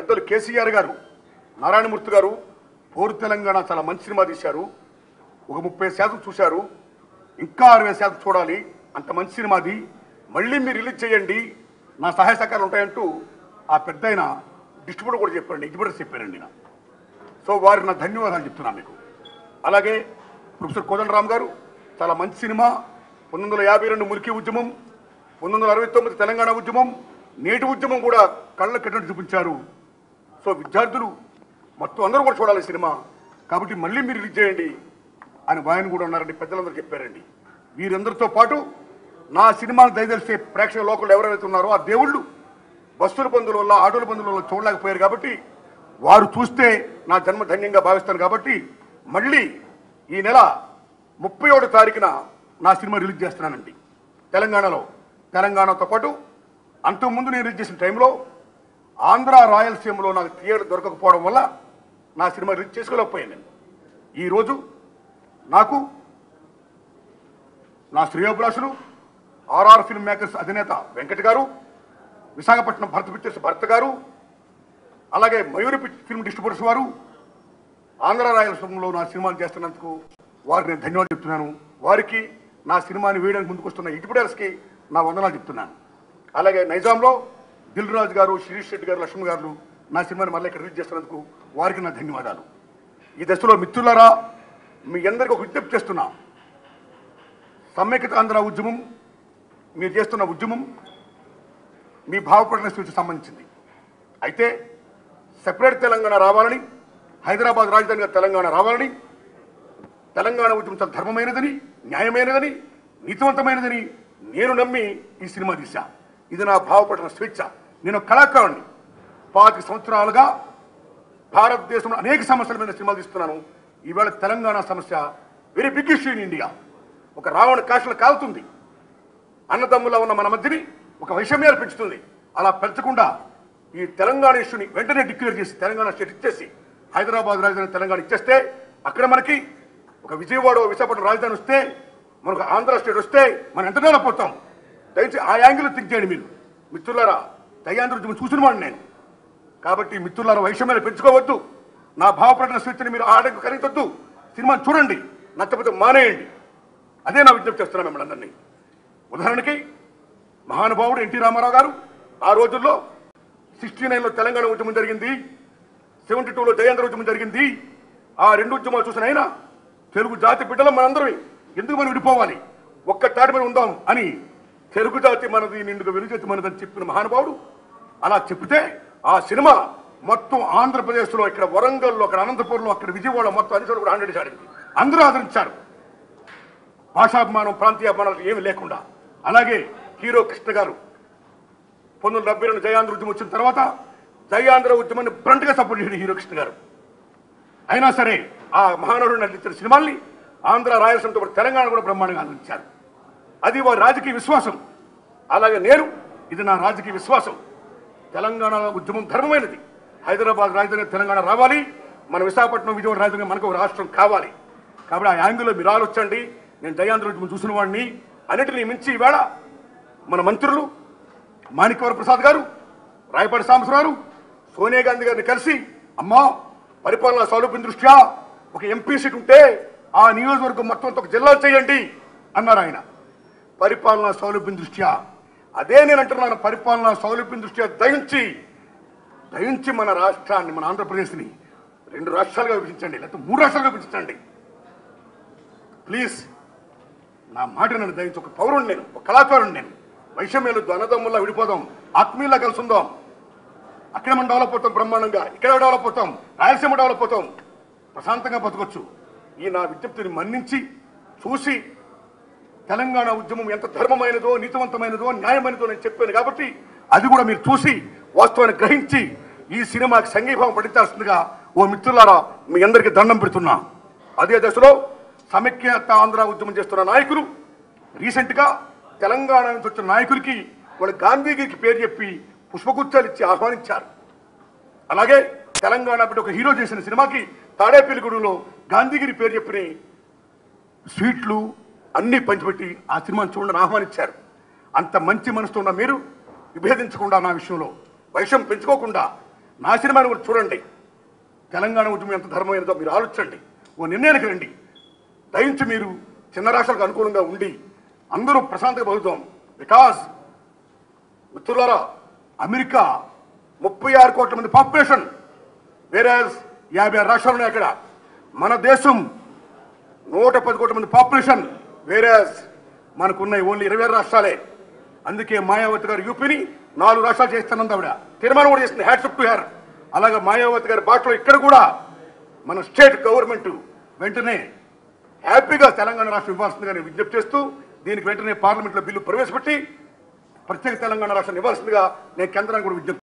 పెద్దలు కేసీఆర్ గారు, నారాయణమూర్తి గారు పోరు తెలంగాణ చాలా మంచి సినిమా తీశారు. ఒక 30% చూశారు, ఇంకా 60% చూడాలి, అంత మంచి సినిమాది, మళ్ళీ మీరు రిలీజ్ చేయండి, నా సహాయ సహకారాలు ఉంటాయంటూ ఆ పెద్ద ఆయన డిస్ట్రిబ్యూటర్ కూడా చెప్పారండి, ఎగ్జిబిటర్స్ చెప్పారండి. సో వారికి నా ధన్యవాదాలు చెప్తున్నాను మీకు. అలాగే ప్రొఫెసర్ కోదండరామ్ గారు చాలా మంచి సినిమా, 1952 మురికి ఉద్యమం, 1969 తెలంగాణ ఉద్యమం, నేటి ఉద్యమం కూడా కళ్ళ కట్టినట్టు చూపించారు. సో విద్యార్థులు మొత్తం అందరూ కూడా చూడాలి సినిమా, కాబట్టి మళ్ళీ మీరు రిలీజ్ చేయండి అని ఆయన కూడా ఉన్నారండి, పెద్దలందరూ చెప్పారండి. వీరందరితో పాటు నా సినిమాను దయదలిసే ప్రేక్షక లోకలు ఎవరైతే ఉన్నారో ఆ దేవుళ్ళు బస్సుల బంధువుల వల్ల, ఆటోల బంధువుల వల్ల చూడలేకపోయారు కాబట్టి వారు చూస్తే నా జన్మ ధన్యంగా భావిస్తాను. కాబట్టి మళ్ళీ ఈ నెల 31వ తారీఖున నా సినిమా రిలీజ్ చేస్తున్నానండి తెలంగాణలో. తెలంగాణతో పాటు అంతకుముందు నేను రిలీజ్ చేసిన టైంలో ఆంధ్ర రాయలసీమలో నాకు థియేటర్ దొరకకపోవడం వల్ల నా సినిమా రిలీజ్ చేసుకోలేకపోయాను. ఈరోజు నాకు నా శ్రేయోభిలాషులు ఆర్ఆర్ ఫిల్మ్ మేకర్స్ అధినేత వెంకట్ గారు, విశాఖపట్నం భరత్ పిక్చర్స్ భరత్ గారు, అలాగే మయూరి ఫిల్మ్ డిస్ట్రిబ్యూటర్స్ వారు ఆంధ్ర రాయలసీమలో నా సినిమాను చేస్తున్నందుకు వారికి నేను ధన్యవాదాలు చెప్తున్నాను. వారికి నా సినిమాని వేయడానికి ముందుకొస్తున్న ఎగ్జిబిటర్స్కి నా వందనాలు చెప్తున్నాను. అలాగే నైజాంలో దిల్ రాజు గారు, శిరీష్ రెడ్డి గారు, లక్ష్మణ్ గారు నా సినిమాని మళ్ళీ ఇక్కడ రిలీజ్ చేస్తున్నందుకు వారికి నా ధన్యవాదాలు. ఈ దశలో మిత్రులారా, మీ అందరికీ ఒక విజ్ఞప్తి చేస్తున్నా. సమైక్యత ఆంధ్ర ఉద్యమం, మీరు చేస్తున్న ఉద్యమం మీ భావపడిన స్థితికి సంబంధించింది. అయితే సెపరేట్ తెలంగాణ రావాలని, హైదరాబాద్ రాజధానిగా తెలంగాణ రావాలని, తెలంగాణ ఉద్యమం చాలా ధర్మమైనదని, న్యాయమైనదని, నీతివంతమైనదని నేను నమ్మి ఈ సినిమా తీశా. ఇది నా భావపడిన స్వేచ్ఛ. నేను కళాకారుణ్ణి. 25 సంవత్సరాలుగా భారతదేశంలో అనేక సమస్యల మీద సినిమాలు తీస్తున్నాను. ఈవేళ తెలంగాణ సమస్య very big issue in India. ఒక రావణ కాశలు కాలుతుంది. అన్నదమ్ములా ఉన్న మన మధ్యని ఒక వైషమ్యాలు పెంచుతుంది. అలా పెంచకుండా ఈ తెలంగాణ ఇష్యూని వెంటనే డిక్లేర్ చేసి తెలంగాణ స్టేట్ ఇచ్చేసి హైదరాబాద్ రాజధాని తెలంగాణ ఇచ్చేస్తే అక్కడ మనకి ఒక విజయవాడ, విశాఖపట్నం రాజధాని వస్తే, మనకు ఆంధ్ర స్టేట్ వస్తే మనం ఎంత డెవలప్ అవుతాం. దయచేసి ఆ యాంగిల్ థింక్ చేయండి మీరు మిత్రులారా. దయాంధ్ర ఉద్యమం చూసిన వాడిని నేను. కాబట్టి మిత్రులారా, వైషమ్యాలు పెంచుకోవద్దు. నా భావప్రకటన స్వేచ్ఛని మీరు ఆడకు కలిగొద్దు. సినిమా చూడండి, నచ్చకపోతే మానేయండి. అదే నా విజ్ఞప్తి చేస్తున్నాను మిమ్మల్ని అందరినీ. ఉదాహరణకి మహానుభావుడు ఎన్టీ రామారావు గారు ఆ రోజుల్లో 69లో తెలంగాణ ఉద్యమం జరిగింది, 72లో జయాంధ్ర ఉద్యమం జరిగింది. ఆ రెండు ఉద్యమాలు చూసిన ఆయన తెలుగు జాతి బిడ్డలం మనందరం ఎందుకు మనం విడిపోవాలి, ఒక్క తాటి మీద ఉందాం అని తెలుగు జాతి మనది, నిండుగా వెలుజాతి మనదని చెప్పిన మహానుభావుడు. అలా చెప్తే ఆ సినిమా మొత్తం ఆంధ్రప్రదేశ్లో, ఇక్కడ వరంగల్లో, అక్కడ అనంతపురంలో, అక్కడ విజయవాడ, మొత్తం అన్ని చోట్ల కూడా 100 ఆడింది. అందరూ ఆదరించారు. భాషాభిమానం, ప్రాంతీయాభిమానాలు ఏమి లేకుండా. అలాగే హీరో కృష్ణ గారు 1972 జయాంధ్ర ఉద్యమం వచ్చిన తర్వాత జయాంధ్ర ఉద్యమాన్ని బ్రంట్గా సపోర్ట్ చేసిన హీరో కృష్ణ గారు. అయినా సరే ఆ మహానుడు నటించిన సినిమాల్ని ఆంధ్ర రాయలసీమతో పాటు తెలంగాణ కూడా బ్రహ్మాండంగా అందించారు. అది వారి రాజకీయ విశ్వాసం. అలాగే నేను, ఇది నా రాజకీయ విశ్వాసం. తెలంగాణ ఉద్యమం ధర్మమైనది. హైదరాబాద్ రాజధాని తెలంగాణ రావాలి, మన విశాఖపట్నం, విజయవాడ రాజధాని మనకు ఒక రాష్ట్రం కావాలి. కాబట్టి ఆ యాంగిల్లో మీరు ఆలోచించండి. నేను జయాంధ్ర ఉద్యమం చూసిన వాడిని. అన్నిటినీ మించి ఈవేళ మన మంత్రులు మాణిక్యవర ప్రసాద్ గారు, రాయపాటి సాంబశివరావు, సోనియా గాంధీ గారిని కలిసి, అమ్మా పరిపాలనా సౌలభ్యం దృష్ట్యా ఒక ఎంపీ సీట్ ఉంటే ఆ నియోజకవర్గం మొత్తం ఒక జిల్లా చేయండి అన్నారు ఆయన. పరిపాలనా సౌలభ్యం దృష్ట్యా అదే నేను అంటున్నాను. పరిపాలనా సౌలభ్యం దృష్ట్యా దయించి మన రాష్ట్రాన్ని, మన ఆంధ్రప్రదేశ్ని 2 రాష్ట్రాలుగా విభజించండి, లేకపోతే 3 రాష్ట్రాలుగా విభజించండి ప్లీజ్. నా మాట నన్ను దయించి. ఒక పౌరుని నేను, ఒక కళాకారుని నేను. వైషమ్యాలు అన్నదమ్ముల్లా విడిపోదాం, ఆత్మీయుల్లా కలిసి ఉందాం. అక్కడ మనం డెవలప్ అవుతాం బ్రహ్మాండంగా, ఇక్కడ డెవలప్ అవుతాం, రాయలసీమ డెవలప్ అవుతాం, ప్రశాంతంగా బతకొచ్చు. ఈ నా విజ్ఞప్తిని మన్నించి చూసి, తెలంగాణ ఉద్యమం ఎంత ధర్మమైనదో, నీతివంతమైనదో, న్యాయమైనదో నేను చెప్పాను. కాబట్టి అది కూడా మీరు చూసి వాస్తవాన్ని గ్రహించి ఈ సినిమాకి సంఘీభావం పడించాల్సిందిగా ఓ మిత్రులారా మీ అందరికీ దండం పెడుతున్నా. అదే దశలో సమైక్యత ఆంధ్ర ఉద్యమం చేస్తున్న నాయకులు రీసెంట్గా తెలంగాణ నుంచి వచ్చిన నాయకులకి వాళ్ళు గాంధీగిరికి పేరు చెప్పి పుష్పగుచ్చాలు ఇచ్చి ఆహ్వానించారు. అలాగే తెలంగాణ బిడ్డ ఒక హీరో చేసిన సినిమాకి తాడేపల్లిగూడెంలో గాంధీగిరి పేరు చెప్పిన స్వీట్లు అన్నీ పంచిపెట్టి ఆ సినిమాను చూడని ఆహ్వానించారు. అంత మంచి మనసుతో ఉన్న మీరు విభేదించకుండా, నా విషయంలో వైషం పెంచుకోకుండా నా సినిమాని కూడా చూడండి. తెలంగాణ ఉద్యమం ఎంత ధర్మమైనదో మీరు ఆలోచించండి. ఓ నిర్ణయానికి రండి. దయించి మీరు చిన్న రాష్ట్రాలకు అనుకూలంగా ఉండి అందరూ ప్రశాంతంగా బతుకుతాం. బికాజ్ మిత్రులారా, అమెరికా 36 కోట్ల మంది పాపులేషన్, వేరే 56 రాష్ట్రాలు ఉన్నాయి అక్కడ. మన దేశం 110 కోట్ల మంది పాపులేషన్, వేరే మనకున్నాయి ఓన్లీ 26 రాష్ట్రాలే. అందుకే మాయావతి గారు యూపీని 4 రాష్ట్రాలు చేస్తానంది ఆవిడ. తీర్మానం కూడా చేస్తుంది, హ్యాట్స్ టు హెర్. అలాగే మాయావతి గారి బాటలో ఇక్కడ కూడా మన స్టేట్ గవర్నమెంట్ వెంటనే హ్యాపీగా తెలంగాణ రాష్ట్రం ఇవ్వాల్సిందిగా నేను విజ్ఞప్తి చేస్తూ, దీనికి వెంటనే పార్లమెంట్లో బిల్లు ప్రవేశపెట్టి ప్రత్యేక తెలంగాణ రాష్ట్రాన్ని ఇవ్వాల్సిందిగా నేను కేంద్రానికి కూడా విజ్ఞప్తి